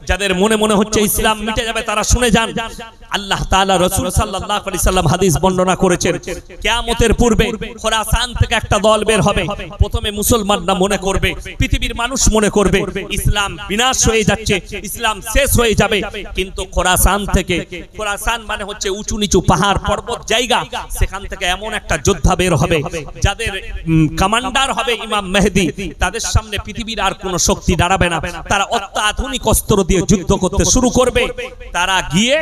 যাদের মনে মনে হচ্ছে ইসলাম মিটে যাবে তারা শুনে যান, আল্লাহ তাআলা রাসূল সাল্লাল্লাহু আলাইহি সাল্লাম হাদিস বর্ণনা করেছেন, কিয়ামতের পূর্বে খোরাসান থেকে একটা দল বের হবে। প্রথমে মুসলমানরা মনে করবে, পৃথিবীর মানুষ মনে করবে ইসলাম বিনাশ হয়ে যাচ্ছে, ইসলাম শেষ হয়ে যাবে। কিন্তু খোরাসান থেকে, খোরাসান মানে হচ্ছে উঁচু নিচু পাহাড় পর্বত জায়গা, সেখান থেকে এমন একটা যোদ্ধা বের হবে যাদের কমান্ডার হবে ইমাম মেহেদী। তাদের সামনে পৃথিবীর আর কোনো শক্তি দাঁড়াবে না, তারা অত্যাধুনিক অস্ত্র দিয়ে যুদ্ধ করতে শুরু করবে। তারা গিয়ে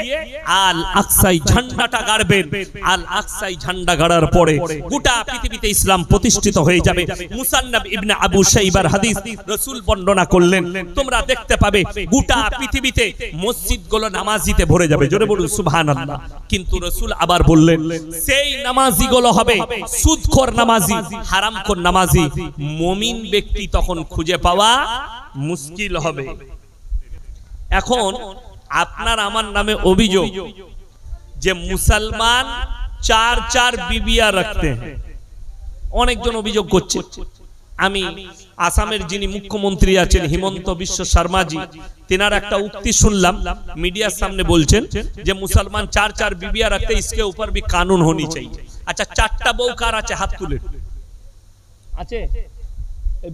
আল আকসাই ঝান্ডাটা গাড়বেন। আল আকসাই ঝান্ডা গাড়ার পরে গোটা পৃথিবীতে ইসলাম প্রতিষ্ঠিত হয়ে যাবে। মুসান্নাফ ইবনে আবু শাইবার হাদিস রাসূল বর্ণনা করলেন, তোমরা দেখতে পাবে গোটা পৃথিবীতে মসজিদগুলো নামাজিতে ভরে যাবে। জোরে বলুন সুবহানাল্লাহ। কিন্তু রাসূল আবার বললেন, সেই নামাজিগুলো হবে সুদখোর নামাজি, হারামখোর নামাজি। মুমিন ব্যক্তি তখন খুঁজে পাওয়া মুশকিল হবে। এখন আপনার আমার নামে অভিযোগ যে মুসলমান চার চার বিবিয়া রাখতে हैं। অনেকজন অভিযোগ করছে। আমি আসামের যিনি মুখ্যমন্ত্রী আছেন হিমন্ত বিশ্ব শর্মাজি, তেনার একটা উক্তি শুনলাম মিডিয়ার সামনে, বলছেন যে মুসলমান চার চার বিবিয়া রাখতে, इसके ऊपर भी कानून होनी चाहिए। আচ্ছা, চারটা বউ কার আছে? হাত তুলে। আছে?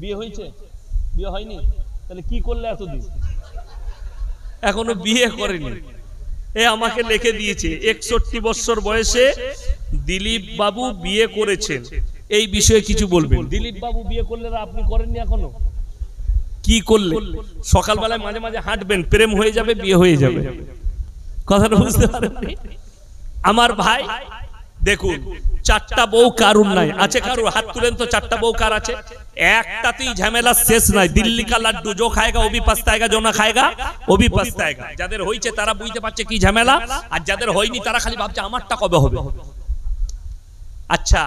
বিয়ে হয়েছে? বিয়ে হয়নি? তাহলে কি করলে এতদিন? এখনো বিয়ে করেনি। এ আমাকে লিখে দিয়েছে 61 বছর বয়সে দিলীপ বাবু বিয়ে করেছেন, এই বিষয়ে কিছু বলবেন। দিলীপ বাবু বিয়ে করলেন, আপনি করেননি এখনো? কি করলে? সকালবেলায় মাঝে মাঝে হাঁটবেন, প্রেম হয়ে যাবে, বিয়ে হয়ে যাবে। কথাটা বুঝতে পারেননি? আমার ভাই দেখুন, চারটা বউ কারুর নাই, আছে কারুর? হাত তুলেন তো, চারটা বউ কার আছে? একটাতেই ঝামেলা শেষ নাই। দিল্লি কা লাড্ডু, जो खाएगा वो भी पछताएगा, जो ना खाएगा वो भी पछताएगा। যাদের হইছে তারা বুঝতে পারছে কি ঝামেলা, আর যাদের হয়নি তারা খালি ভাবছে আমারটা কবে হবে। আচ্ছা,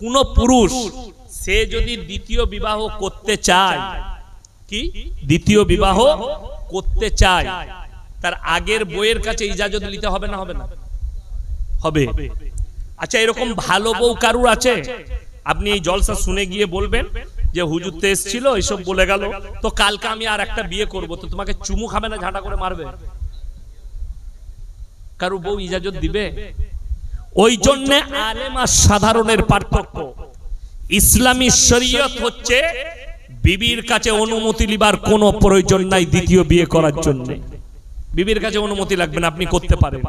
কোন পুরুষ সে যদি দ্বিতীয় বিবাহ করতে চায়, কি দ্বিতীয় বিবাহ করতে চায়, তার আগের বউয়ের কাছে ইজাজত নিতে হবে না? হবে না? হবে। আচ্ছা, এরকম ভালো বউ কারুর আছে? আপনি এই জলসা শুনে গিয়ে বলবেন যে হুজুর তো এসেছিল, এইসব বলে গেল, তো কালকে আমি আর একটা বিয়ে করব, তো তোমাকে চুমু খাবে না, ঝাঁটা করে মারবে? কারু বউ ইজাজত দিবে? ওই জন্য আলেম আর সাধারণের পার্থক্য। ইসলামী শরীয়ত হচ্ছে বিবির কাছে অনুমতি লিবার কোনো প্রয়োজন নাই দ্বিতীয় বিয়ে করার জন্য। বিবির কাছে অনুমতি লাগবে না, আপনি করতে পারেন।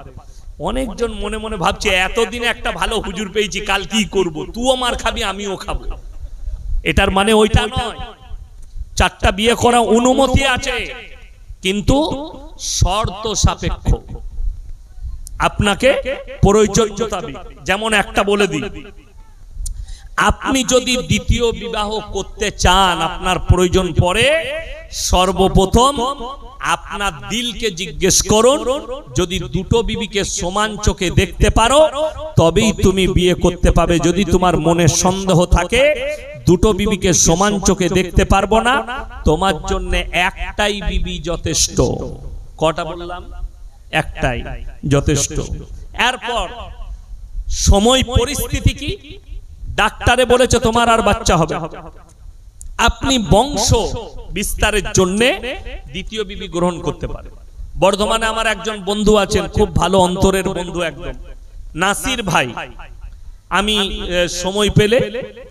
অনেকজন মনে মনে ভাবছে এতদিনে একটা ভালো হুজুর পেয়েছি, কাল কি করব, তুইও মার খাবি আমিও খাবো। এটার মানে ওইটা নয়। চারটা বিয়ে করা অনুমতি আছে, কিন্তু শর্ত সাপেক্ষ। আপনাকে প্রয়োজন মোতাবেক। যেমন একটা বলে দিই, আপনি যদি দ্বিতীয় বিবাহ করতে চান, আপনার প্রয়োজন পড়ে, সর্বপ্রথম আপনার দিলকে জিজ্ঞেস করুন, যদি দুটো বিবিকে সমান চোখে দেখতে পারো তবেই তুমি বিয়ে করতে পাবে। যদি তোমার মনে সন্দেহ থাকে দুটো বিবিকে সমান চোখে দেখতে পারবো না, তোমার জন্য একটাই বিবি যথেষ্ট। কটা বললাম? একটাই যথেষ্ট। এরপর সময় পরিস্থিতি কি, ডাক্তারে বলেছে তোমার আর বাচ্চা হবে, আপনি বংশ বিস্তারের জন্য দ্বিতীয় বিবি গ্রহণ করতে পারেন। বর্ধমানে আমার একজন বন্ধু আছেন, খুব ভালো অন্তরের বন্ধু একদম, নাসির ভাই। আমি সময় পেলে,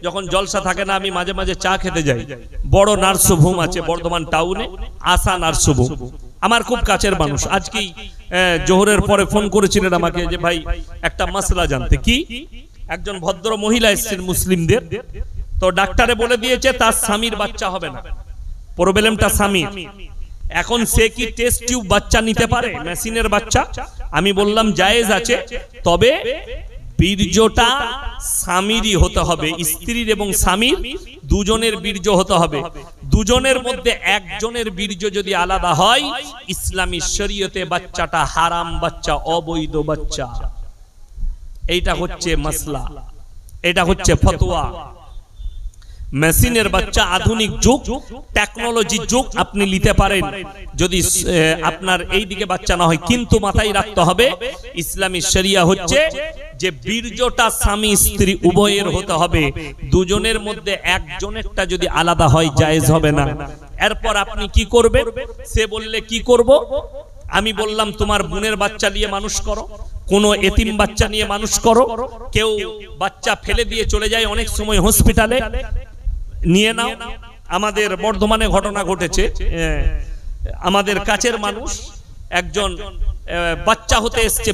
যখন জলসা থাকে না, আমি মাঝে মাঝে চা খেতে যাই। বড় নার্সিংহোম আছে বর্ধমান টাউনে, আশা নার্সিংহোম, আমার খুব কাছের মানুষ। আজকেই জোহরের পরে ফোন করেছিলেন আমাকে যে ভাই একটা মাসলা জানতে। কি? একজন ভদ্র মহিলা এসেছেন মুসলিমদের, তো ডাক্তারে বলে দিয়েছে তার স্বামীর বাচ্চা হবে না, প্রবলেমটা স্বামীর। এখন সে কি টেস্ট টিউব বাচ্চা নিতে পারে, মেশিনের বাচ্চা? আমি বললাম জায়েজ আছে, তবে বীর্যটা স্বামীরই হতে হবে, স্ত্রীর এবং স্বামীর দুজনের বীর্য হতে হবে। দুজনের মধ্যে একজনের বীর্য যদি আলাদা হয়, ইসলামী শরীয়তে বাচ্চাটা হারাম বাচ্চা, অবৈধ বাচ্চা। এইটা হচ্ছে মাসলা, এটা হচ্ছে ফতোয়া। মেশিনের বাচ্চা আধুনিক যুগ, টেকনোলজি যুগ, আপনি নিতে পারেন যদি আপনার এই দিকে বাচ্চা না হয়। কিন্তু মাথায় রাখতে হবে ইসলামী শরিয়া হচ্ছে যে বীর্যটা স্বামী স্ত্রী উভয়ের হতে হবে, দুজনের মধ্যে একজনেরটা যদি আলাদা হয় জায়েজ হবে না। এরপর আপনি কি করবেন? সে বললে কি করব? আমি বললাম তোমার বোনের বাচ্চা নিয়ে মানুষ করো, কোনো এতিম বাচ্চা নিয়ে মানুষ করো, কেউ বাচ্চা ফেলে দিয়ে চলে যায় অনেক সময় হসপিটালে, নিয়ে নাও। আমাদের বর্ধমানে ঘটনা ঘটেছে, আমাদের কাছের মানুষ একজন বাচ্চা হতে এসছে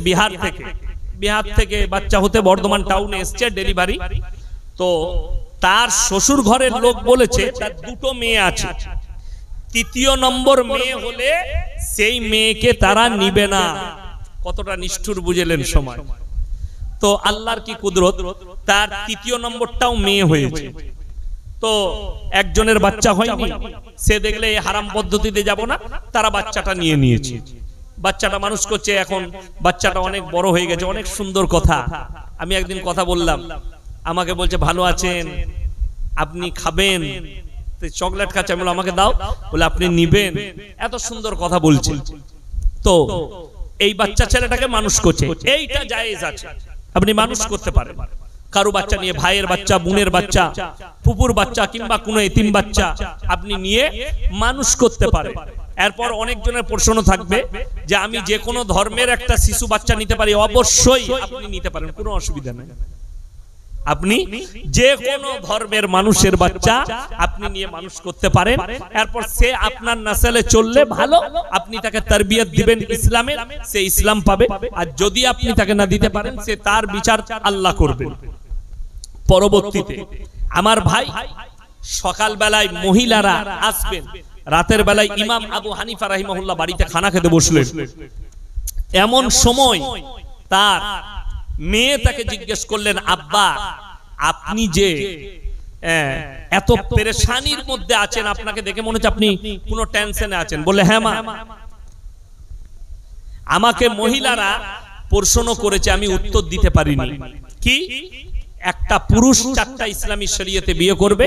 বিহার থেকে বাচ্চা হতে বর্ধমান টাউনে এসছে ডেলিভারি। তো তার শ্বশুর ঘরের লোক বলেছে তার দুটো মেয়ে আছে, তৃতীয় নম্বর মেয়ে হলে সেই মেয়েকে তারা নিবে না। কতটা নিষ্ঠুর বুঝলেন সময়। তো আল্লাহর কি কুদরত, তার তৃতীয় নম্বরটাও মেয়ে হয়েছে। তো একজনের বাচ্চা হয়নি, সে দেখলে এই হারাম পদ্ধতিতে যাব না, তারা বাচ্চাটা নিয়ে নিয়েছে। বাচ্চাটা মানুষ করছে, এখন বাচ্চাটা অনেক বড় হয়ে গেছে, অনেক সুন্দর কথা। আমি একদিন কথা বললাম, আমাকে বলছে ভালো আছেন, আপনি খাবেন, চকলেট খাচ্ছে, আমি বললাম আমাকে দাও, বলে আপনি নিবেন, এত সুন্দর কথা বলছে। তো এই বাচ্চা ছেলেটাকে মানুষ করছে, এইটা জায়েজ আছে, আপনি মানুষ করতে পারেন। কারো বাচ্চা নিয়ে, ভাইয়ের বাচ্চা, বোনের বাচ্চা, ফুপুর বাচ্চা কিংবা কোনো এতিম বাচ্চা আপনি নিয়ে মানুষ করতে পারেন। এরপর অনেকজনের প্রশ্ন থাকবে যে আমি যে কোনো ধর্মের একটা শিশু বাচ্চা নিতে পারি। অবশ্যই আপনি নিতে পারেন, কোনো অসুবিধা নেই। আপনি যে কোনো ধর্মের মানুষের বাচ্চা আপনি নিয়ে মানুষ করতে পারেন। এরপর সে আপনার নাসলে চললে ভালো, আপনি তাকে তারবিয়ত দিবেন ইসলামের, সে ইসলাম পাবে। আর যদি আপনি তাকে না দিতে পারেন, সে তার বিচার আল্লাহ করবেন। পরবর্তীতে আমার ভাই, সকাল বেলায় মহিলারা আসবেন, রাতের বেলায় ইমাম আবু হানিফা রাহিমাহুল্লাহ বাড়িতে খানা খেতে বসলেন। এমন সময় তার মেয়ে তাকে জিজ্ঞেস করলেন, আব্বা আপনি যে এত পেরেশানির মধ্যে আছেন, আপনাকে দেখে মনে হচ্ছে আপনি কোনো টেনশনে আছেন। বলে হ্যাঁ মা, আমাকে মহিলারা প্রশ্ন করেছে, আমি উত্তর দিতে পারিনি। কি, একটা পুরুষ 4টা ইসলামী শরীয়তে বিয়ে করবে,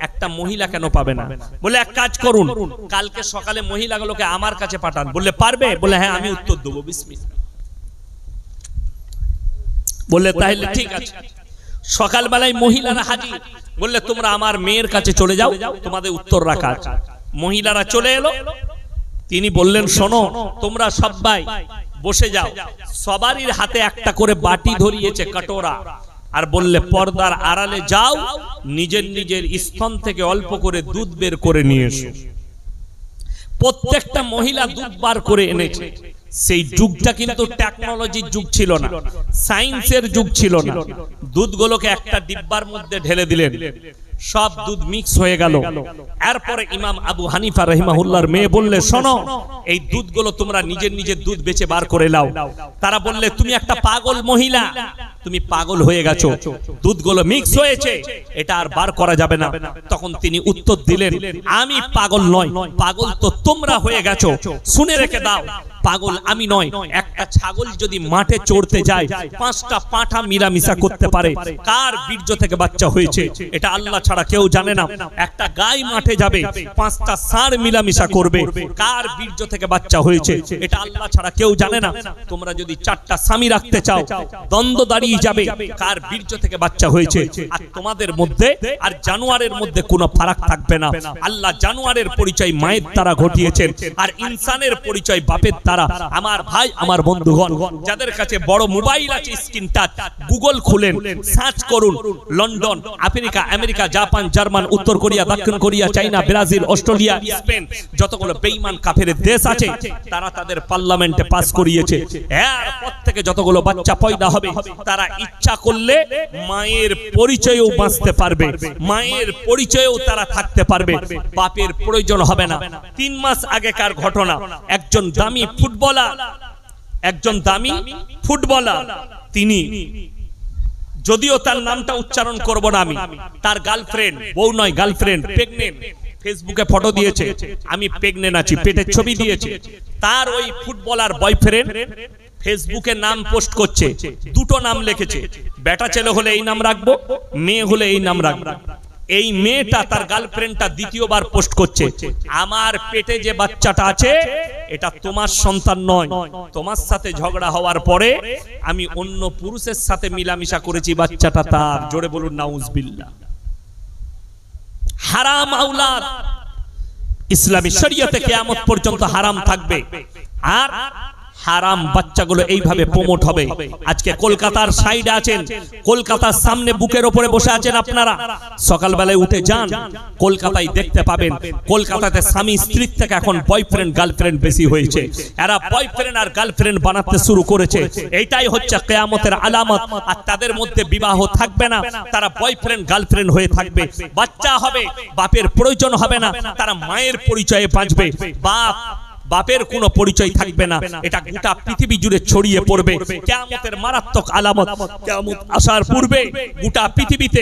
একটা মহিলা কেন পাবে না? বলে এক কাজ করুন, কালকে সকালে মহিলাগুলোকে আমার কাছে পাঠান। বললে পারবে? বলে হ্যাঁ আমি উত্তর দেবো, বিসমিল্লাহ। বললে তাহলে ঠিক আছে। সকালবেলায় মহিলারা হাজির, বললে তোমরা আমার মেয়ের কাছে চলে যাও, তোমাদের উত্তর রাখা আছে। মহিলারা চলে এলো, তিনি বললেন শোনো, তোমরা সবাই বসে যাও। সবারই হাতে একটা করে বাটি ধরিয়েছে, কাটোরা, আর বললে পর্দার আড়ালে যাও, নিজের নিজের স্তন থেকে অল্প করে দুধ বের করে নিয়ে এসো। প্রত্যেকটা মহিলা দুধ বার করে এনেছে। সেই যুগটা কিন্তু টেকনোলজির যুগ ছিল না, সায়েন্সের যুগ ছিল না। দুধগুলোকে একটা ডিব্বার মধ্যে ঢেলে দিলেন, সব দুধ মিক্স হয়ে গেল। এরপরে ইমাম আবু হানিফা রাহিমাহুল্লাহর মেয়ে বললে শোনো, এই দুধগুলো তোমরা নিজের নিজের দুধ বেচে বার করে নাও। তারা বললে তুমি একটা পাগল মহিলা, তুমি পাগল হয়ে গেছো, দুধগুলো মিক্স হয়েছে, এটা আর বার করা যাবে না। তখন তিনি উত্তর দিলেন, আমি পাগল নয়, পাগল তো তোমরা হয়ে গেছো। শুনে রেখে দাও, পাগল আমি নয়। একটা ছাগল যদি মাঠে চড়তে যায়, 5টা পাঁঠা মিলামিশা করতে পারে, কার বীর্য থেকে বাচ্চা হয়েছে এটা আল্লাহ ছাড়া কেউ জানে না। একটা গাই মাঠে যাবে, 5টা ষাঁড় মিলামিশা করবে, কার বীর্য থেকে বাচ্চা হয়েছে এটা আল্লাহ ছাড়া কেউ জানে না। তোমরা যদি 4টা স্বামী রাখতে চাও, দ্বন্দ্ব দাঁড়িয়ে যাবে, কার বীর্য থেকে বাচ্চা হয়েছে। আর তোমাদের মধ্যে আর জানোয়ারের মধ্যে কোনো ফারাক থাকবে না। আল্লাহ জানোয়ারের পরিচয় মায়ের দ্বারা ঘটিয়েছেন, আর ইনসানের পরিচয় বাপের দ্বারা। আমার ভাই, আমার বন্ধুগণ, যাদের কাছে বড় মোবাইল আছে, স্ক্রিন টাচ, গুগল খুলেন, সার্চ করুন, London, Africa, America, Japan, German, উত্তর কোরিয়া, দক্ষিণ কোরিয়া, চাইনা, ব্রাজিল, অস্ট্রেলিয়া, স্পেন, যতগুলো বেঈমান কাফের দেশ আছে, তারা তাদের পার্লামেন্টে পাস করিয়েছে। এরপর থেকে যতগুলো বাচ্চা পয়দা হবে, তারা ইচ্ছা করলে মায়ের পরিচয়েও বাঁচতে পারবে, মায়ের পরিচয়েও তারা থাকতে পারবে, বাপের প্রয়োজন হবে না। 3 মাস আগেকার ঘটনা, একজন দামি ফুটবলার, তিনি, যদিও তার নামটা উচ্চারণ করব না আমি, তার গার্লফ্রেন্ড, বউ নয় গার্লফ্রেন্ড, প্রেগনেন্ট, ফেসবুকে ফটো দিয়েছে, আমি প্রেগনেন্ট আছি, পেটের ছবি দিয়েছে। তার ওই ফুটবলার বয়ফ্রেন্ড ফেসবুকে নাম পোস্ট করছে, 2টো নাম লিখেছে, বেটা ছেলে হলে এই নাম রাখবো, মেয়ে হলে এই নাম রাখবো। এই মেয়েটা তার গার্লফ্রেন্ডটা দ্বিতীয়বার পোস্ট করছে, আমার পেটে যে বাচ্চাটা আছে এটা তোমার সন্তান নয়, তোমার সাথে ঝগড়া হওয়ার পরে আমি অন্য পুরুষের সাথে মিলামিশা করেছি, বাচ্চাটা তার। জোরে বলুন নাউজুবিল্লাহ। হারাম আওলাদ ইসলামী শরীয়তে কিয়ামত পর্যন্ত হারাম থাকবে, আর হারাম বাচ্চাগুলো এইভাবে প্রমোট হবে। আজকে কলকাতার সাইডে আছেন, কলকাতার সামনে বুকের উপরে বসে আছেন আপনারা, সকালবেলায় উঠে যান, কলকাতায় দেখতে পাবেন কলকাতাতে স্বামী স্ত্রীর থেকে এখন বয়ফ্রেন্ড গার্লফ্রেন্ড বেশি হয়েছে। এরা বয়ফ্রেন্ড আর গার্লফ্রেন্ড বানাতে শুরু করেছে, এইটাই হচ্ছে কিয়ামতের আলামত। আর তাদের মধ্যে বিবাহ থাকবে না, তারা বয়ফ্রেন্ড গার্লফ্রেন্ড হয়ে থাকবে। বাচ্চা হবে, বাপের প্রয়োজন হবে না, তারা মায়ের পরিচয়ে বাঁচবে, বাপের কোনো পরিচয় থাকবে না। এটা গোটা পৃথিবী জুড়ে ছড়িয়ে পড়বে, কিয়ামতের মারাত্মক আলামত। কিয়ামত আসার পূর্বে গোটা পৃথিবীতে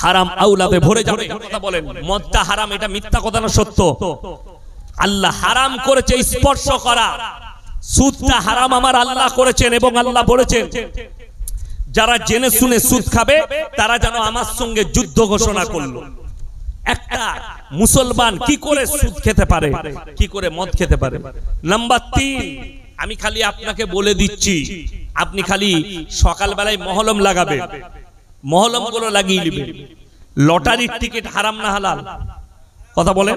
হারাম আওলাদে ভরে যাবে। কথা বলেন, মদটা হারাম, এটা মিথ্যা কথা না সত্য? আল্লাহ হারাম করেছে স্পর্শ করা। সুদটা হারাম আমার আল্লাহ করেছেন, এবং আল্লাহ বলেছেন যারা জেনে শুনে সুদ খাবে তারা যেন আমার সঙ্গে যুদ্ধ ঘোষণা করলো। একটা মুসলমান কি করে সুদ খেতে পারে, কি করে মদ খেতে পারে? নাম্বার 3, আমি খালি আপনাকে বলে দিচ্ছি, আপনি খালি সকালবেলায় মহলম লাগাবেন, মহলম গুলো লাগিয়ে নেবেন। লটারির টিকিট হারাম না হালাল? কথা বলে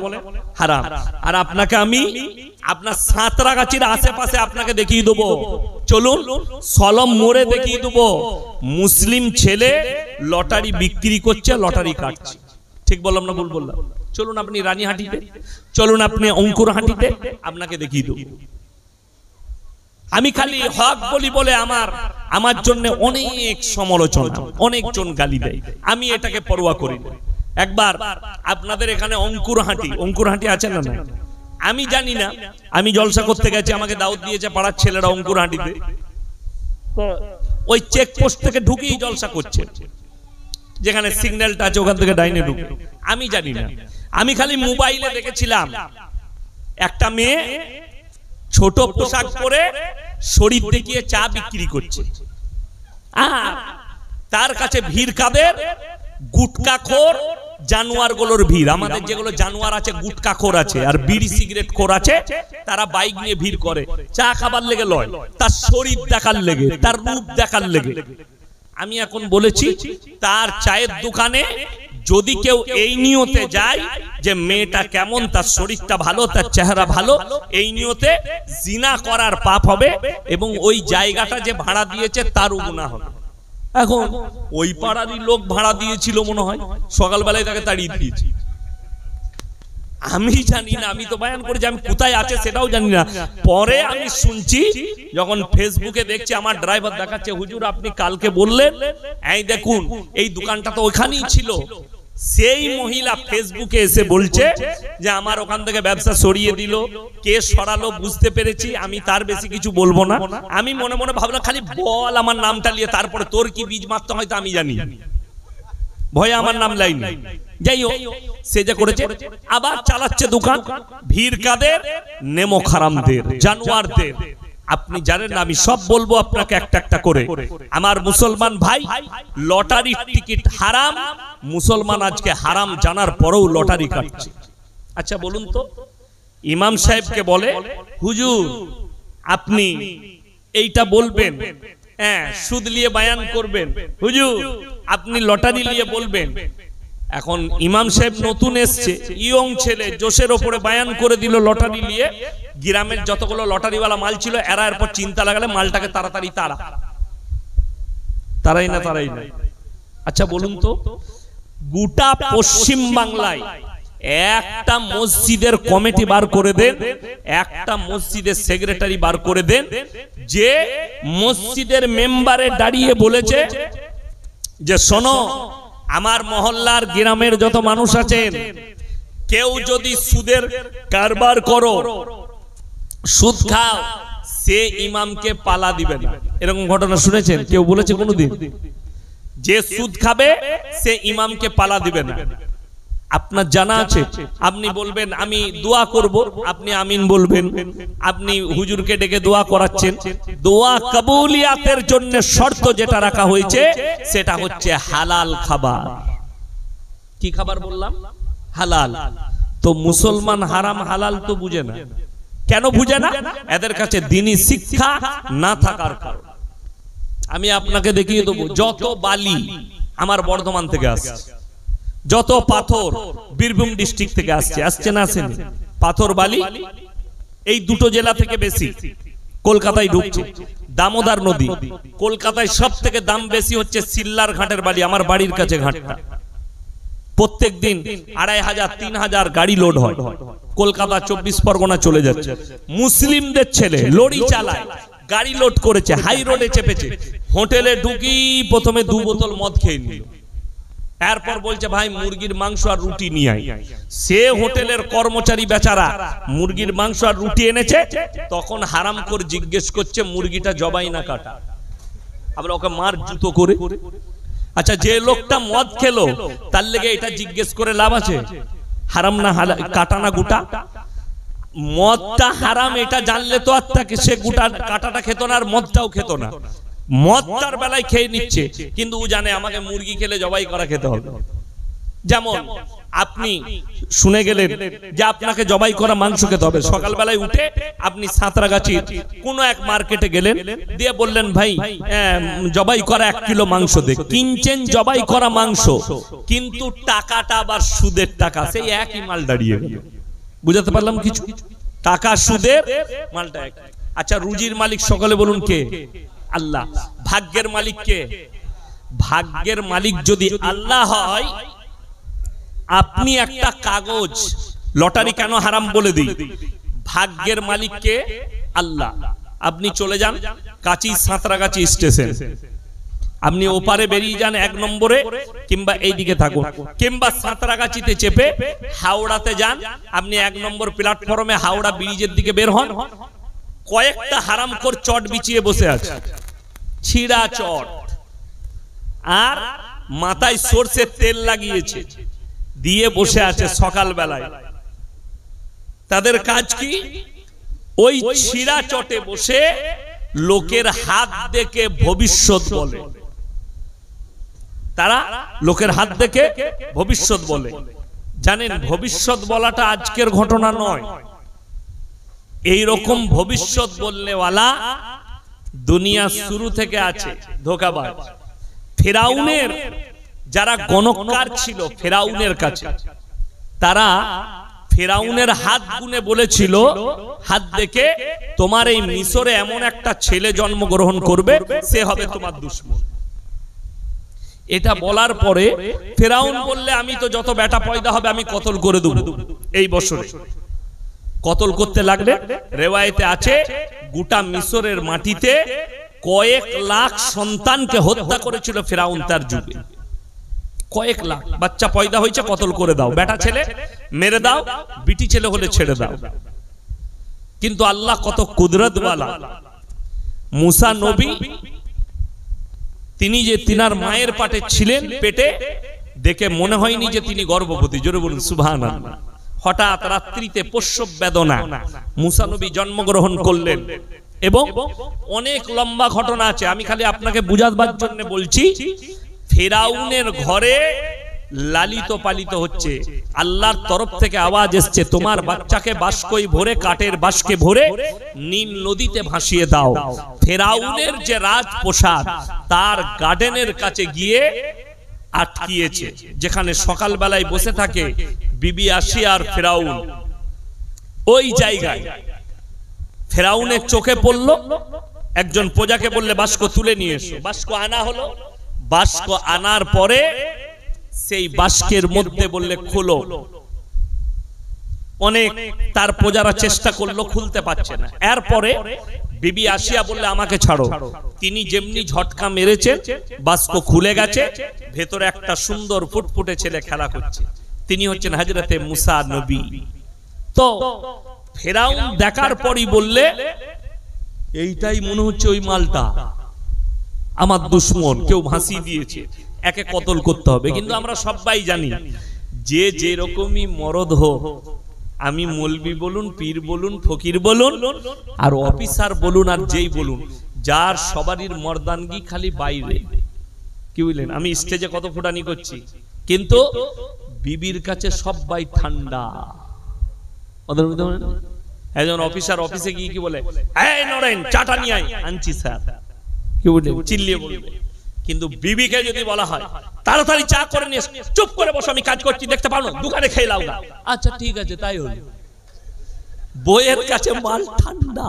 হারাম। আর আপনাকে আমি আপনার সাঁতরাগাছির আশেপাশে আপনাকে দেখিয়ে দেবো, চলুন সলম মোড়ে দেখিয়ে দেবো, মুসলিম ছেলে লটারি বিক্রি করছে, লটারি কাটছে। ঠিক বললাম না ভুল বললাম? চলুন আপনি রানীহাটিতে, চলুন আপনি অঙ্কুরহাটিতে, আপনাকে দেখিয়ে দেব। আমি খালি হক বলি বলে আমার জন্য অনেক সমালোচনা, অনেকজন গালি দেয়, আমি এটাকে পরোয়া করি না। একবার আপনাদের এখানে অঙ্কুরহাটি আছে না? আমি জানি না, আমি জলসা করতে গেছি, আমাকে দাওয়াত দিয়েছে পাড়ার ছেলেরা অঙ্কুরহাটিতে, তো ওই চেকপোস্ট থেকে ঢুকেই জলসা করছে, যেখানে সিগন্যালটা আছে ওখান থেকে ডাইনে ঢুকে। আমি জানি না, আমি খালি মোবাইলে দেখেছিলাম একটা মেয়ে ছোট পোশাক পরে শরীর দেখিয়ে চা বিক্রি করছে, আর তার কাছে ভিড় কাদের? গুটকাখোর জানোয়ারগুলোর ভিড়। আমাদের যেগুলো জানোয়ার আছে, গুটকাখোর আছে আর বিড়ি সিগারেট খোর আছে, তারা বাইক নিয়ে ভিড় করে, চা খাবার লেগে লয়, তার শরীর দেখার লেগে, তার রূপ দেখার লেগে। আমি এখন বলেছি তার চায়ের দোকানে যদি কেউ এই নিয়তে যায় যে মেয়েটা কেমন, তার শরীরটা ভালো, তার চেহারা ভালো, এই নিয়তে জিনা করার পাপ হবে, এবং ওই জায়গাটা যে ভাড়া দিয়েছে তারও গুনাহ হবে। এখন ওই পাড়ারই লোক ভাড়া দিয়েছিল মনে হয়, সকালবেলায় তাকে তাড়িয়ে দিয়েছে। আমি জানি না, আমি তো বয়ান করেছি, আমি কোথায় আছে সেটাও জানি না। পরে আমি শুনছি, যখন ফেসবুকে দেখছি, আমার ড্রাইভার দেখাচ্ছে, হুজুর আপনি কালকে বললেন, এই দেখুন এই দোকানটা তো ওখানেই ছিল। সেই মহিলা ফেসবুকে এসে বলছে যে আমার ওখান থেকে ব্যবসা সরিয়ে দিল, কে সরালো বুঝতে পেরেছি, আমি তার বেশি কিছু বলবো না। আমি মনে মনে ভাবলাম খালি বল আমার নামটা নিয়ে, তারপরে তোর কি বীজ মারতে হয় তা আমি জানি, ভয়ে আমার নাম লাইনি। যাই হোক, সে যে করেছে, আবার চালাচ্ছে দোকান, ভিড় কাদের? নেমো খারামদের, জানোয়ারদের। আপনি জানেন না, আমি সব বলবো আপনাকে একটা একটা করে। আমার মুসলমান ভাই, লটারির টিকিট হারাম, মুসলমান আজকে হারাম জানার পরেও লটারি কাটছে। আচ্ছা বলুন তো, ইমাম সাহেবকে বলে হুজুর আপনি এইটা বলবেন, হ্যাঁ সুদ নিয়ে বায়ান করবেন, হুজুর আপনি লটারি নিয়ে বলবেন। এখন ইমাম সাহেব নতুন এসছে, ইয়ং ছেলে, জোশের ওপরে বায়ান করে দিল লটারি নিয়ে। গ্রামের যতগুলো লটারিওয়ালা মাল ছিল, এরা এরপর চিন্তা লাগালে মালটাকে তাড়াতাড়ি তারাই না। আচ্ছা বলুন তো, গোটা পশ্চিম বাংলায় একটা মসজিদের কমিটি বার করে দেন, একটা মসজিদের সেক্রেটারি বার করে দেন, যে মসজিদের মেম্বারে দাঁড়িয়ে বলেছে যে শোনো, আমার মহল্লার গ্রামের যত মানুষ আছেন, কেউ যদি সুদের কারবার করো, সুদ খাও, সে ইমামকে পালা দিবে না। এরকম ঘটনা শুনেছেন? কেউ বলেছে কোনোদিন? যে সুদ খাবে সে ইমামকে পালা দিবে না। আপনার জানা আছে? আপনি বলবেন আমি দোয়া করব, আপনি আমিন বলবেন, আপনি হুজুরকে ডেকে দোয়া করাচ্ছেন। দোয়া কবুলিয়াতের জন্য শর্ত যেটা রাখা হয়েছে সেটা হচ্ছে হালাল খাবার। কি খাবার বললাম? হালাল। তো মুসলমান হারাম হালাল তো বুঝে না। কেন বুঝে না? এদের কাছে দ্বীনি শিক্ষা না থাকার কারণ। আমি আপনাকে দেখিয়ে দেবো, যত বালি আমার বর্ধমান থেকে আসছে, যত পাথর বীরভূম ডিস্ট্রিক্ট থেকে আসছে, আসছে না আসেনি? পাথর বালি এই দুটো জেলা থেকে বেশি কলকাতায় ঢুকছে। দামোদর নদী, কলকাতায় সব থেকে দাম বেশি হচ্ছে সিল্লার ঘাটের বালি, আমার বাড়ির কাছে ঘাটটা। প্রত্যেক দিন 2500 3000 গাড়ি লোড হয়, কলকাতা 24 পরগনা চলে যাচ্ছে। মুসলিমদের ছেলে লরি চালায়, গাড়ি লোড করেছে, হাই রোডে চেপেছে, হোটেলে ঢুকি প্রথমে 2 বোতল মদ খেয়ে নিল, এরপর বলছে ভাই মুরগির মাংস আর রুটি নিয়ে আই। সে হোটেলের কর্মচারী বেচারা মুরগির মাংস আর রুটি এনেছে, তখন হারাম করে জিজ্ঞেস করছে মুরগিটা জবাই না কাটা। আমরা ওকে মার জুতো করে। আচ্ছা, যে লোকটা মদ খেলো তার লেগে এটা জিজ্ঞেস করে লাভ আছে? হারাম না হালাল, কাটা না গুটা? মদটা হারাম এটা জানলে তো আর তাকে সে গুটা কাটাটা খেত না আর মদটাও খেত না। মদটার বেলায় খেয়ে নিচ্ছে, কিন্তু ও জানে আমাকে মুরগি খেলে জবাই করা খেতে হবে। যেমন আপনি শুনে গেলেন যে আপনাকে জবাই করা মাংস খেতে হবে, সকালবেলায় উঠে আপনি সাঁতরাগাছির কোন এক মার্কেটে গেলেন, দিয়ে বললেন ভাই জবাই করা 1 কিলো মাংস দে। কিনছেন জবাই করা মাংস, কিন্তু টাকাটা আবার সুদের টাকা, সেই একই মাল দাঁড়িয়ে গেল। বুঝাতে পারলাম কিছু? টাকা সুদের, মালটা এক। আচ্ছা, রুজির মালিক সকলে বলুন কে? আল্লাহ। ভাগ্যের মালিক কে? ভাগ্যের মালিক যদি আল্লাহ হয়, আপনি একটা কাগজ, লটারি কেন হারাম বলে দিই, ভাগ্যের মালিক কে? আল্লাহ। আপনি চলে যান কাঁচি সাঁতরাগাছি স্টেশন, আপনি ওপারে বেরিয়ে যান 1 নম্বরে, কিংবা এই দিকে থাকুন, কিংবা সাঁতরাগাছিতে চেপে হাওড়াতে যান, আপনি 1 নম্বর প্ল্যাটফর্মে হাওড়া ব্রিজের দিকে বের হন, কয়েকটা হারামখোর চট বিছিয়ে বসে আছে, ছিড়া চট, আর মাথায় সরষের তেল লাগিয়েছে, দিয়ে বসে আছে সকাল বেলায়। তাদের কাজ কি? ওই ছিড়া চটে বসে লোকের হাত দেখে ভবিষ্যৎ বলে। তারা লোকের হাত দেখে ভবিষ্যৎ বলে। জানেন, ভবিষ্যৎ বলাটা আজকের ঘটনা নয়। এই রকম ভবিষ্যৎ বলনেওয়ালা দুনিয়া শুরু থেকে আছে, ধোঁকাবাজ। ফেরাউনের যারা গণককার ছিল ফেরাউনের কাছে, তারা ফেরাউনের হাত গুনে বলেছিল, হাত দেখে তোমার এই মিশরে এমন একটা ছেলে জন্মগ্রহণ করবে, সে হবে তোমার দুশমন। এটা বলার পরে ফেরাউন বললে আমি তো যত বেটা পয়দা হবে আমি কতল করে দেব এই বছরে। কতল করতে লাগলে, রেওয়ায়েতে আছে গোটা মিশরের মাটিতে কয়েক লাখ সন্তানকে হত্যা করেছিল ফেরাউন তার যুগে। কয়েক লাখ বাচ্চা পয়দা হয়েছে, কতল করে দাও, বেটা ছেলে মেরে দাও, বিটি ছেলে হলে ছেড়ে দাও। কিন্তু আল্লাহ কত কুদরতওয়ালা। মুসা নবী, তিনি যে তিনার মায়ের পাটে ছিলেন, পেটে দেখে মনে হয়নি যে তিনি গর্ভবতী। জোরে বলুন সুবহানাল্লাহ। হঠাৎ রাত্রিতে প্রসব বেদনা, মুসা নবী জন্মগ্রহণ করলেন। এবং অনেক লম্বা ঘটনা আছে, আমি খালি আপনাকে বুঝাবার জন্য বলছি। ফেরাউনের ঘরে লালিত পালিত হচ্ছে, আল্লাহর তরফ থেকে আওয়াজ এসছে, তোমার বাচ্চাকে বাস্কই ভরে, কাঠের বাস্কে ভরে নীল নদীতে ভাসিয়ে দাও। ফেরাউনের যে রাজপ্রাসাদ তার গার্ডেনের কাছে গিয়ে আটকিয়েছে, যেখানে সকাল বেলায় বসে থাকে বিবি আসিয়া আর ফেরাউন। ওই জায়গায় ফেরাউনের চোখে পড়ল, একজন প্রজাকে বললে বাস্ক তুলে নিয়ে এসো। বাস্ক আনা হলো, বাস্ক আনার পরে সেই বাস্কের মধ্যে বললে খোলো। অনেক তার প্রজারা চেষ্টা করলো, খুলতে পারছে না। এরপরে বিবি আসিয়া বললে আমাকে ছাড়ো। তিনি যেমনি ঝটকা মেরেছেন, বাস্ক খুলে গেছে, ভেতরে একটা সুন্দর ফুটফুটে ছেলে খেলা করছে। তিনি হচ্ছেন হযরতে মুসা নবী। তো ফেরাউন দেখার পরই বললে, এইটাই মনে হচ্ছে ওই মালটা আমার দুশমন, কেউ ভাসিয়ে দিয়েছে, একে কতল করতে হবে। কিন্তু আমরা সবাই জানি যে যেরকমই মরদ হোক, আমি মৌলবি বলুন, পীর বলুন, ফকির বলুন, আর অফিসার বলুন, আর যেই বলুন, যার সবারই মর্দানগি খালি বাইরে। কি বুঝলেন? আমি স্টেজে কত ফুটানি করছি, কিন্তু বিবির কাছে সবাই ঠান্ডা। একজন অফিসার অফিসে গিয়ে কি বলে, এই নরেন চাটা নিয়ে আয়, আনছি স্যার, কি বলে চিল্লিয়ে বলবে। কিন্তু বিবিকে যদি বলা হয় তাড়াতাড়ি চা করে নিয়ে চুপ করে বসো, আমি কাজ করছি দেখতে পারো, দোকানে খেয়ে লাও না, আচ্ছা ঠিক আছে তাই হলো। বইয়ের কাছে মাল ঠান্ডা,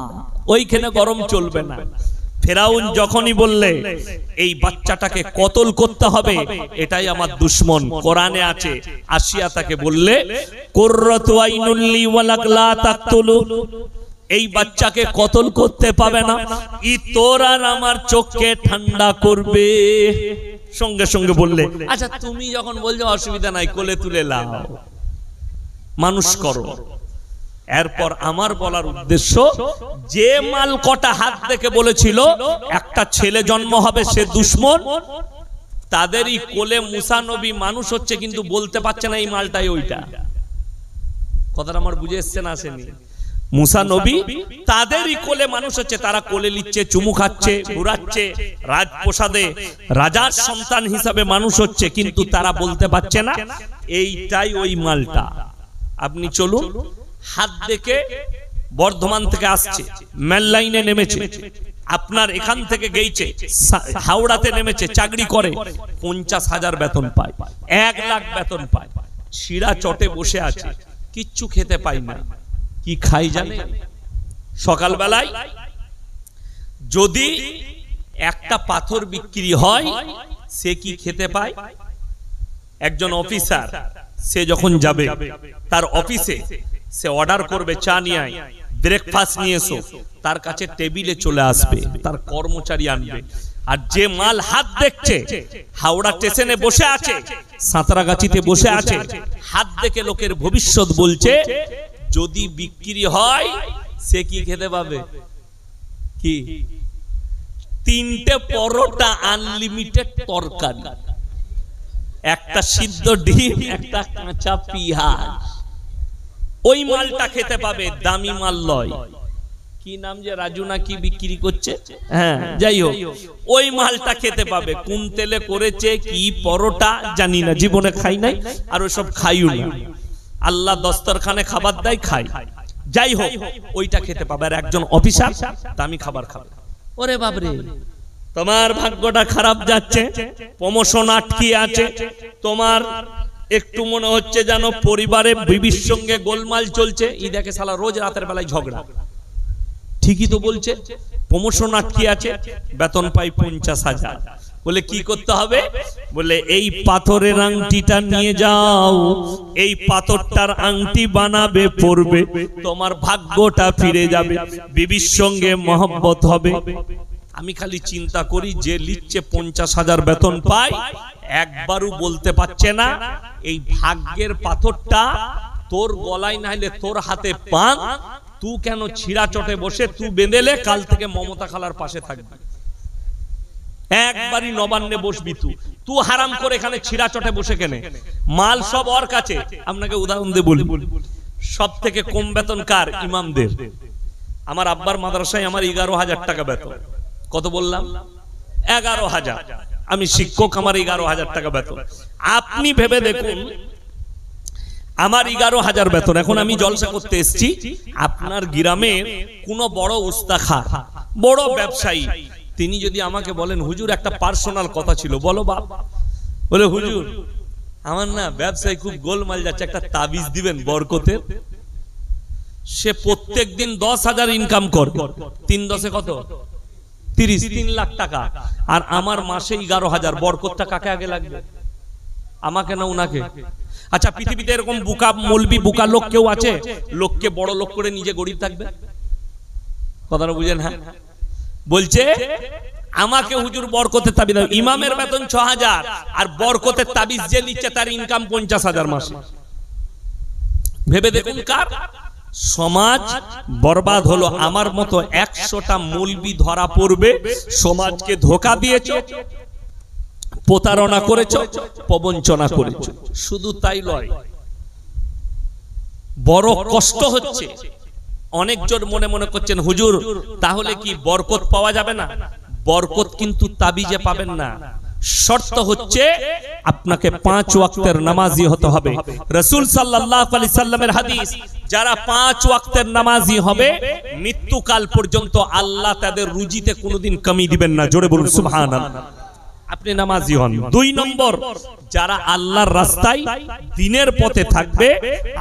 ওইখানে গরম চলবে না। ফেরাউন যখনই বললে এই বাচ্চাটাকে কতল করতে হবে, এটাই আমার দুশমন, কোরআনে আছে, আসিয়া তাকে বললে কুররাতু আইনুল লি ওয়ালাক লা তাকতুলু, এই বাচ্চাকে কতল করতে পাবে না, ই তোর আর আমার চোখকে ঠান্ডা করবে। সঙ্গে সঙ্গে বললে আচ্ছা তুমি যখন বলছো অসুবিধা নাই, কোলে তুলে লাও, মানুষ করো। এরপর আমার বলার উদ্দেশ্য, যে মাল কটা হাত দেখে বলেছিল একটা ছেলে জন্ম হবে সে দুশমন, তাদেরই কোলে মুসা নবী মানুষ হচ্ছে, কিন্তু বলতে পারছে না এই মালটাই ওইটা। কথাটা আমার বুঝে এসছে না আসেনি? মুসা নবী তাদেরই কোলে মানুষ হচ্ছে, তারা কোলে নিচ্ছে, চুমু খাচ্ছে, ঘুরাচ্ছে, রাজপ্রাসাদে রাজার সন্তান হিসাবে মানুষ হচ্ছে, কিন্তু তারা বলতে পারছে না এইটাই ওই মালটা। আপনি চলুন, হাত দেখে বর্ধমান থেকে আসছে, মেল লাইনে নেমেছে, আপনার এখান থেকে গেইছে হাওড়াতে নেমেছে, চাকরি করে, 50,000 বেতন পায়, 1 লাখ বেতন পায়, শিরা চটে বসে আছে, কিচ্ছু খেতে পায় না। কি খাই জানে? সকালবেলায় যদি একটা পাথর বিক্রি হয় সে কি খেতে পায়? একজন অফিসার সে যখন যাবে তার অফিসে, সে অর্ডার করবে চা নিয়ে আয়, ব্রেকফাস্ট নিয়ে এসো, তার কাছে টেবিলে চলে আসবে, তার কর্মচারী আনবে। আর যে মাল হাত দেখছে, হাওড়া স্টেশনে বসে আছে, সাঁতরাগাছিতে বসে আছে, হাত দেখে লোকের ভবিষ্যৎ বলছে, যদি বিক্রি হয় সে কি খেতে পাবে? কি? 3টে পরোটা, আনলিমিটেড তরকারি, একটা সিদ্ধ ডিম, একটা কাঁচা পেঁয়াজ, ওই মালটা খেতে পাবে, দামি মাল লয়। কি নাম যে রাজু না কি বিক্রি করছে, হ্যাঁ যাই হোক, ওই মালটা খেতে পাবে। কোন তেলে করেছে, কি পরোটা জানি না, জীবনে খাই নাই, আর ওসব খাইও না। আল্লাহ দস্তরখানে খাবার দেয়, খাই, যাই হোক ওইটা খেতে পাবে। আর একজন অফিসার দামি খাবার খাবে। ওরে বাবরে, তোমার ভাগ্যটা খারাপ যাচ্ছে, প্রমোশন আটকে আছে, তোমার একটু মনে হচ্ছে যেন পরিবারে বিবির সঙ্গে গোলমাল চলছে। ই দেখে শালা রোজ রাতের বেলায় ঝগড়া, ঠিকই তো বলছে, প্রমোশন আটকে আছে, বেতন পাই 50,000। বলে কি করতে হবে? বলে এই পাথরের আংটিটা নিয়ে যাও, এই পাথরটার আংটি বানাবে, পরবে, তোমার ভাগ্যটা ফিরে যাবে, বিবির সঙ্গে মহব্বত হবে। আমি খালি চিন্তা করি, যে লিখছে 50,000 বেতন পায়, একবারও বলতে পারছে না এই ভাগ্যের পাথরটা তোর গলায় না হলে তোর হাতে পান, তুই কেন ছিঁড়া চটে বসে, তুই বেঁধেলে কাল থেকে মমতা খালার পাশে থাকবি, একবারই নবান্নে বসবি, তুই হারাম করে এখানে ছিঁড়া চটে বসে কেনে, মাল সব ওর কাছে। আপনাকে উদাহরণ দিয়ে বলি, সব থেকে কম বেতন কার? ইমামদের। আমার আব্বার মাদ্রাসায় আমার 11,000 টাকা বেতন। কত বললাম? 11,000। আমি শিক্ষক, আমার 11,000 টাকা বেতন। আপনি ভেবে দেখুন, আমার 11,000 বেতন। এখন আমি জলসা করতে এসেছি, আপনার গ্রামে কোন বড় উস্তাখার, বড় ব্যবসায়ী, তিনি যদি আমাকে বলেন হুজুর একটা পার্সোনাল কথা ছিল, বলো বাপ। বলে হুজুর আমার না ব্যবসায় খুব গোলমাল যাচ্ছে, একটা তাবিজ দিবেন বরকতের। সে প্রত্যেক দিন 10,000 ইনকাম করে, 3 10 কত? 30, 3 লাখ টাকা। আর আমার মাসে 11,000। বরকতটা কাকে আগে লাগবে? আমাকে না উনাকে? আচ্ছা পৃথিবীতে এরকম বুকা মৌলবি বুকা লোক কেউ আছে লোককে বড় লোক করে নিজে গরিব থাকবে? কথাটা বুঝেন? হ্যাঁ, বলছে আমাকে হুজুর বরকতের তাবিজ দাও। ইমামের বেতন 6,000 আর বরকতের তাবিজ যে নিচ্ছে তার ইনকাম 50,000 মাসে। ভেবে দেখুন কার সমাজ বরবাদ হলো। আমার মতো 100টা মৌলবি ধরা পড়বে, সমাজকে ধোঁকা দিয়েছো, প্রতারণা করেছো, প্রবঞ্চনা করেছো। শুধু তাই নয়, বড় কষ্ট হচ্ছে। অনেকজন মনে মনে করছেন হুজুর তাহলে কি বরকত পাওয়া যাবে না? বরকত কিন্তু তাবিজে পাবেন না, শর্ত হচ্ছে আপনাকে 5 ওয়াক্তের নামাজি হতে হবে। রাসূল সাল্লাল্লাহু আলাইহি সাল্লামের হাদিস, যারা 5 ওয়াক্তের নামাজি হবে মৃত্যুকাল পর্যন্ত আল্লাহ তাদের রুজিতে কোনোদিন কমি দিবেন না। জোরে বলুন সুবহানাল্লাহ। আপনি নামাজি হন। 2 নম্বর, যারা আল্লাহর রাস্তায় দ্বীনের পথে থাকবে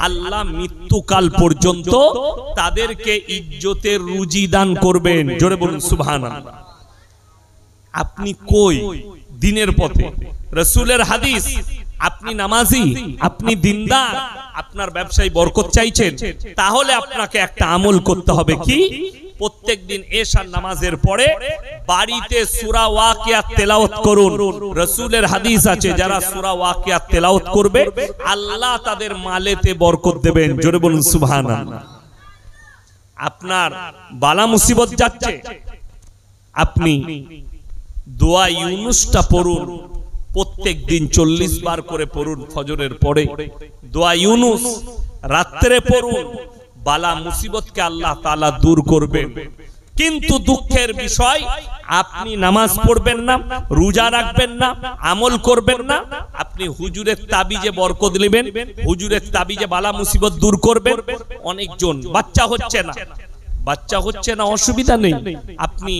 আল্লাহ মৃত্যুকাল পর্যন্ত তাদেরকে ইজ্জতের রুজি দান করবেন। জোরে বলুন সুবহানাল্লাহ। আপনি কই দ্বীনের পথে? রাসূলের হাদিস, আপনি নামাজি, আপনি দিনদার, আপনার ব্যবসায় বরকত চাইছেন, তাহলে আপনাকে একটা আমল করতে হবে। কি? প্রত্যেকদিন এশার নামাজের পরে বাড়িতে সূরা ওয়াকিয়াত তেলাওয়াত করুন। রাসূলের হাদিস আছে, যারা সূরা ওয়াকিয়াত তেলাওয়াত করবে আল্লাহ তাদের মালেতে বরকত দেবেন। জোরে বলুন সুবহানাল্লাহ। আপনার বালা মুসিবত যাচ্ছে, আপনি দোয়া ইউনুসটা পড়ুন, প্রত্যেক দিন 40 বার করে পড়ুন। ফজরের পরে দোয়া ইউনুস রাত্রে পড়ুন, বালা মুসিবতকে আল্লাহ তাআলা দূর করবেন। কিন্তু দুঃখের বিষয়, আপনি নামাজ পড়বেন না, রোজা রাখবেন না, আমল করবেন না, আপনি হুজুরের তাবিজে বরকত নেবেন, হুজুরের তাবিজে বালা মুসিবত দূর করবেন। অনেকজন বাচ্চা হচ্ছে না, অসুবিধা নেই, আপনি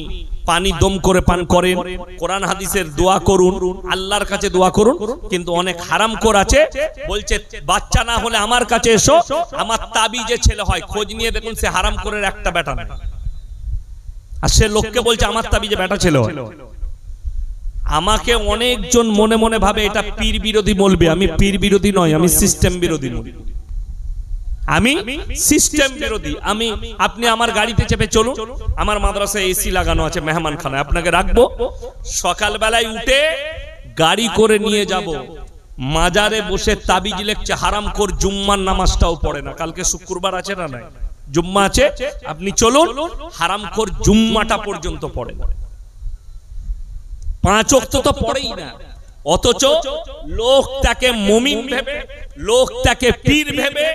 পানি দম করে পান করেন, কোরআন হাদিসের দোয়া করুন, আল্লাহর কাছে দোয়া করুন। কিন্তু অনেক হারামখোর আছে, বলছে বাচ্চা না হলে আমার কাছে এসো, আমার তাবিজে ছেলে হয়। খোঁজ নিয়ে দেখুন সে হারামখোরের একটা বেটা নেই, আর সে লোককে বলছে আমার তাবিজে বেটা ছেলে হয়। আমাকে অনেকজন মনে মনে ভাবে এটা পীর বিরোধী বলবে। আমি পীর বিরোধী নয়, আমি সিস্টেম বিরোধী। আমি সিস্টেম বিরোধী। আপনি আমার গাড়িতে চেপে চলুন, আমার মাদ্রাসায় এসি লাগানো আছে, মেহমানখানায় আপনাকে রাখবো, সকাল বেলায় উঠে গাড়ি করে নিয়ে যাব, মাজারে বসে তাবিজ লিখছে। হারামখোর জুম্মার নামাজটাও পড়ে না। কালকে শুক্রবার আছে না? নাই, জুম্মা আছে। আপনি চলুন, হারামখোর জুম্মাটা পর্যন্ত পড়ে, 5 ওয়াক্ত তো পড়েই না, অথচ লোকটাকে মুমিন ভেবে, লোকটাকে পীর ভেবে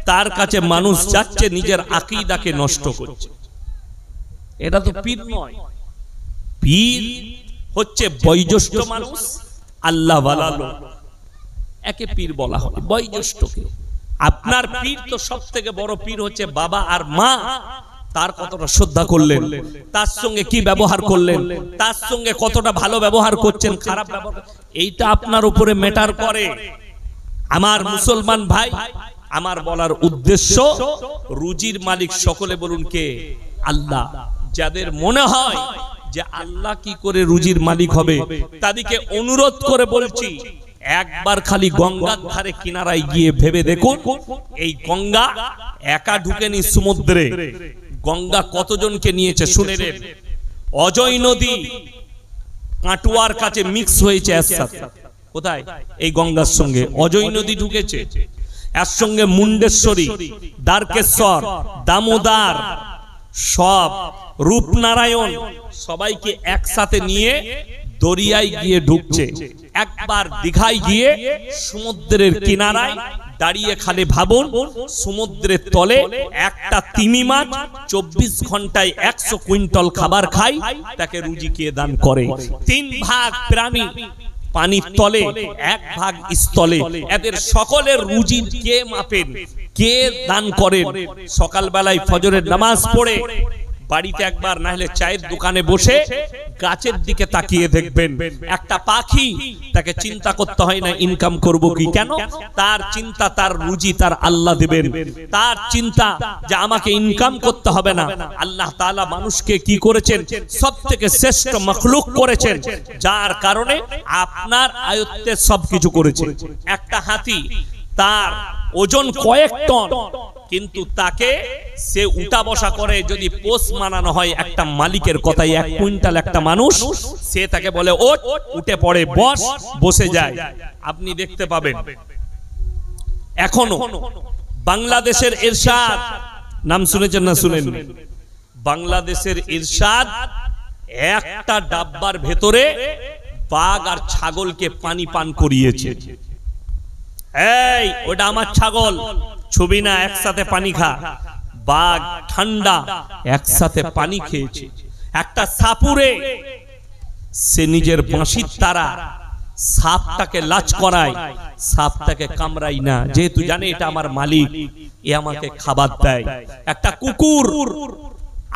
তার কাছে মানুষ যাচ্ছে, নিজের আকীদাকে নষ্ট করছে। এটা তো পীর নয়। পীর হচ্ছে বয়োজ্যেষ্ঠ মানুষ, আল্লাহওয়ালা লোক, একে পীর বলা হয়, বয়োজ্যেষ্ঠকে। আপনার পীর তো সবথেকে বড় পীর হচ্ছে বাবা আর মা। তার কতটা শ্রদ্ধা করলেন, তার সঙ্গে কি ব্যবহার করলেন, তার সঙ্গে কতটা ভালো ব্যবহার করছেন, খারাপ ব্যবহার, এইটা আপনার উপরে ম্যাটার করে। আমার মুসলমান ভাই, আমার বলার উদ্দেশ্য, রুজির মালিক সকলে বলুন কে? আল্লাহ। যাদের মনে হয় যে আল্লাহ কি করে রুজির মালিক হবে, তাদেরকে অনুরোধ করে বলছি, একবার খালি গঙ্গার ধারে কিনারায় গিয়ে ভেবে দেখুন, এই গঙ্গা একা ঢুকেনি সমুদ্রে, গঙ্গা কতজনকে নিয়েছে শুনে নেন। অজয় নদী কাটুয়ার কাছে মিক্স হয়েছে এর সাথে। কোথায়? এই গঙ্গার সঙ্গে অজয় নদী ঢুকেছে, এর সঙ্গে মুন্ডেশ্বরী, দ্বারকেশ্বর, দামোদর, সব রূপনারায়ণ, সবাইকে একসাথে নিয়ে দরিয়ায় গিয়ে ঢুকছে। একবার দীঘায় গিয়ে সমুদ্রের কিনারায় দাঁড়িয়ে খালি ভাবুন, সমুদ্রের তলে একটা তিমি মাছ 24 ঘন্টায় 100 কুইন্টাল খাবার খায়, তাকে রুজি কে দান করে? 3 ভাগ প্রাণী পানির তলে, 1 ভাগ স্থলে, এদের সকলের রুজি কে মাপেন, কে দান করেন? সকালবেলায় ফজরের নামাজ পড়ে বাড়িতে একবার না হলে চায়ের দোকানে বসে গাছের দিকে তাকিয়ে দেখবেন, একটা পাখি, তাকে চিন্তা করতে হয় না ইনকাম করব কি, কেন? তার চিন্তা তার রুজি তার আল্লাহ দিবেন। তার চিন্তা যে আমাকে ইনকাম করতে হবে না। আল্লাহ তাআলা মানুষকে কি করেছেন? সবথেকে শ্রেষ্ঠ মাখলুক করেছেন, যার কারণে আপনার আয়ত্তে সবকিছু করেছে। একটা হাতি, তার ওজন কয়েক টন, কিন্তু তাকে সে উঠা বসা করে, যদি পোষ মানানো হয় একটা মালিকের কথাই 1 কুইন্টাল একটা মানুষ, সে তাকে বলে ওঠ, উঠে পড়ে, বস, বসে যায়। আপনি দেখতে পাবেন এখনো বাংলাদেশের ইরশাদ, নাম শুনেছেন না শুনেননি? বাংলাদেশের ইরশাদ একটা ডাব্বার ভেতরে বাঘ আর ছাগলকে পানি পান করিয়েছে। এই ওটা আমার ছাগল, ছবি না, একসাথে পানি খা। বাঘ ঠান্ডা, একসাথে পানি খেয়েছে। একটা সাপুরে সে নিজের বাঁশির তারা সাপটাকে লাচ করাই, সাপটাকে কামড়াই না, যেহেতু জানে এটা আমার মালিক, এ আমাকে খাবার দেয়। একটা কুকুর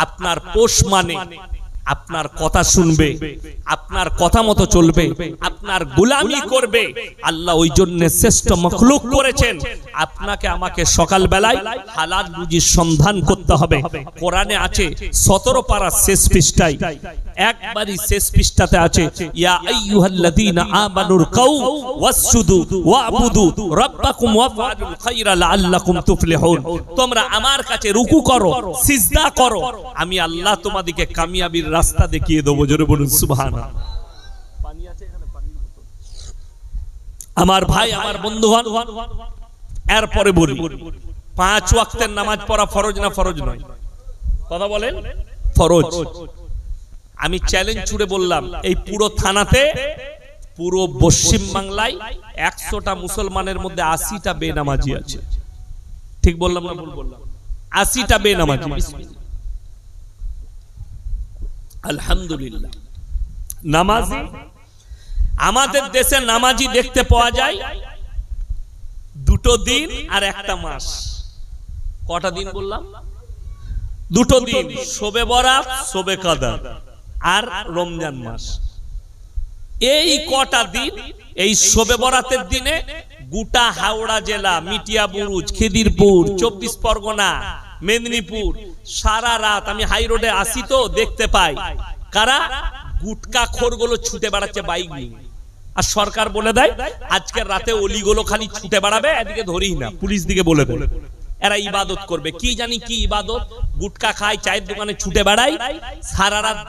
আপনার পোষ মানে, আপনার কথা শুনবে, আপনার কথা মতো চলবে, আপনার গোলামি করবে। আল্লাহ ওই জন্য শ্রেষ্ঠ মখলুক করেছেন। আপনাকে আমাকে সকাল বেলায় হালাল রুজির সন্ধান করতে হবে। কোরআনে আছে 17 পারা শেষ পৃষ্ঠায়, একবারই শেষ পৃষ্ঠাতে আছে, ইয়া আইয়ুহাল্লাযীনা আমানুর কাউ ওয়াসজুদু ওয়াবুদু রাব্বাকুম ওয়াফআলুল খায়রা লাআল্লাকুম তুফলিহুন। তোমরা আমার কাছে রুকু করো, সিজদা করো, আমি আল্লাহ তোমাদেরকে কামিয়াবির রাস্তা দেখিয়ে দেবো। জোরে বলুন সুবহানাল্লাহ। পানি আছে এখানে, পানি। আমার ভাই, আমার বন্ধুগণ, এরপরে বলি 5 ওয়াক্তের নামাজ পড়া ফরজ না ফরজ নয়? কথা বলেন, ফরজ। আমি চ্যালেঞ্জ ছুড়ে বললাম, এই পুরো থানাতে, পুরো পশ্চিম বাংলায় 100টা মুসলমানের মধ্যে 80টা বেনামাজি আছে। ঠিক বললাম না ভুল বললাম? 80টা বেনামাজি। আলহামদুলিল্লাহ। নামাজি আমাদের দেশে নামাজি দেখতে পাওয়া যায় 2 দিন আর 1 মাস। কটা দিন বললাম? 2 দিন, শবে বরাত, শবে কদর আর রমজান মাস। এই কটা দিন, এই শবে বরাতের দিনে গোটা হাওড়া জেলা, মিটিয়া বুরুজ, খিদিরপুর, 24 পরগনা, মেদিনীপুর, সারা রাত আমি হাই রোডে আসি তো দেখতে পাই কারা গুটকা খোরগুলো ছুটে বেড়াচ্ছে বাইক নিয়ে। আর সরকার বলে দেয় আজকের রাতে অলিগুলো খালি ছুটে বেড়াবে, এদিকে ধরেই না, পুলিশ দিকে বলে দেয়। এরা ইবাদত করবে, কি জানি কি ইবাদত, গুটকা খায়, চায়ের দোকানে ছুটে বেড়ায় সারা রাত।